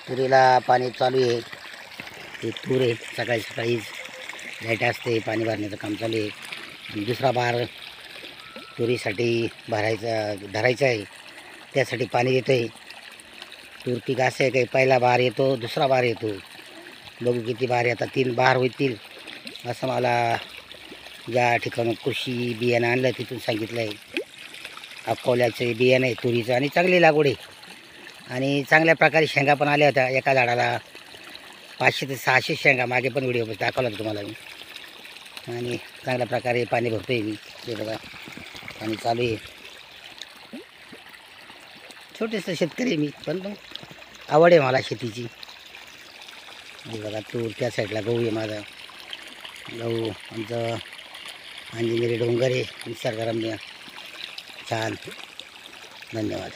तुरीला पाणी चालू आहे. ते तूर आहे, सकाळी सकाळीच लाईट असते, पाणी भरण्याचं काम चालू आहे. आणि दुसरा बार तुरीसाठी धरायचा आहे, त्यासाठी पाणी येतं आहे. तूर पीक असं आहे काही पहिला बार येतो, दुसरा बार येतो. बघू किती बार येतात. 3 बार होतील असं मला ज्या ठिकाणी कृषी बियाणं आणलं तिथून सांगितलं आहे. अकोल्याचे बियाणं आहे तुरीचं आणि चांगली लागवड आहे. आणि चांगल्या प्रकारे शेंगा पण आल्या होत्या. एका झाडाला 500 ते 600 शेंगा मागे पण व्हिडिओ दाखवला होता तुम्हाला मी. आणि चांगल्या प्रकारे पाणी भरतो आहे मी. ते बघा पाणी चालू आहे. छोटेसं शेतकरी आहे मी, पण मग आवड आहे मला शेतीची. हे बघा तूर, त्या साईडला गहू आहे माझा. गहू आमचं अंजनेरी डोंगर आहे, निसर्गरम्य छान. धन्यवाद.